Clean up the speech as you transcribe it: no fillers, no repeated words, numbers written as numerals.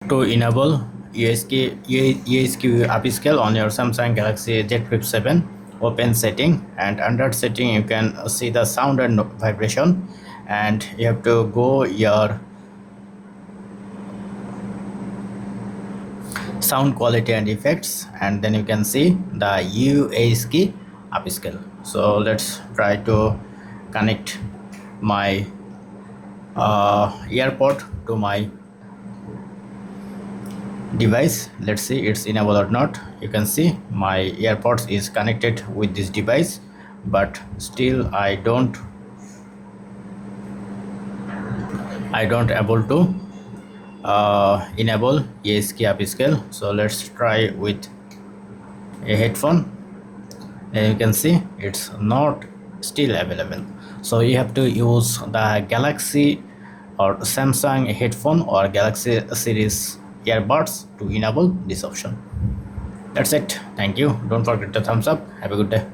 To enable UHQ Upscale on your Samsung Galaxy Z Flip 7, open setting, and under setting you can see the sound and vibration, and you have to go your sound quality and effects, and then you can see the UHQ Upscale. So let's try to connect my earpod to my device. Let's see it's enabled or not. You can see my AirPods is connected with this device, but still I don't able to enable UHQ Upscale. So let's try with a headphone, and you can see it's not still available. So you have to use the Galaxy or Samsung headphone or Galaxy series earbuds to enable this option. That's it. Thank you. Don't forget to thumbs up. Have a good day.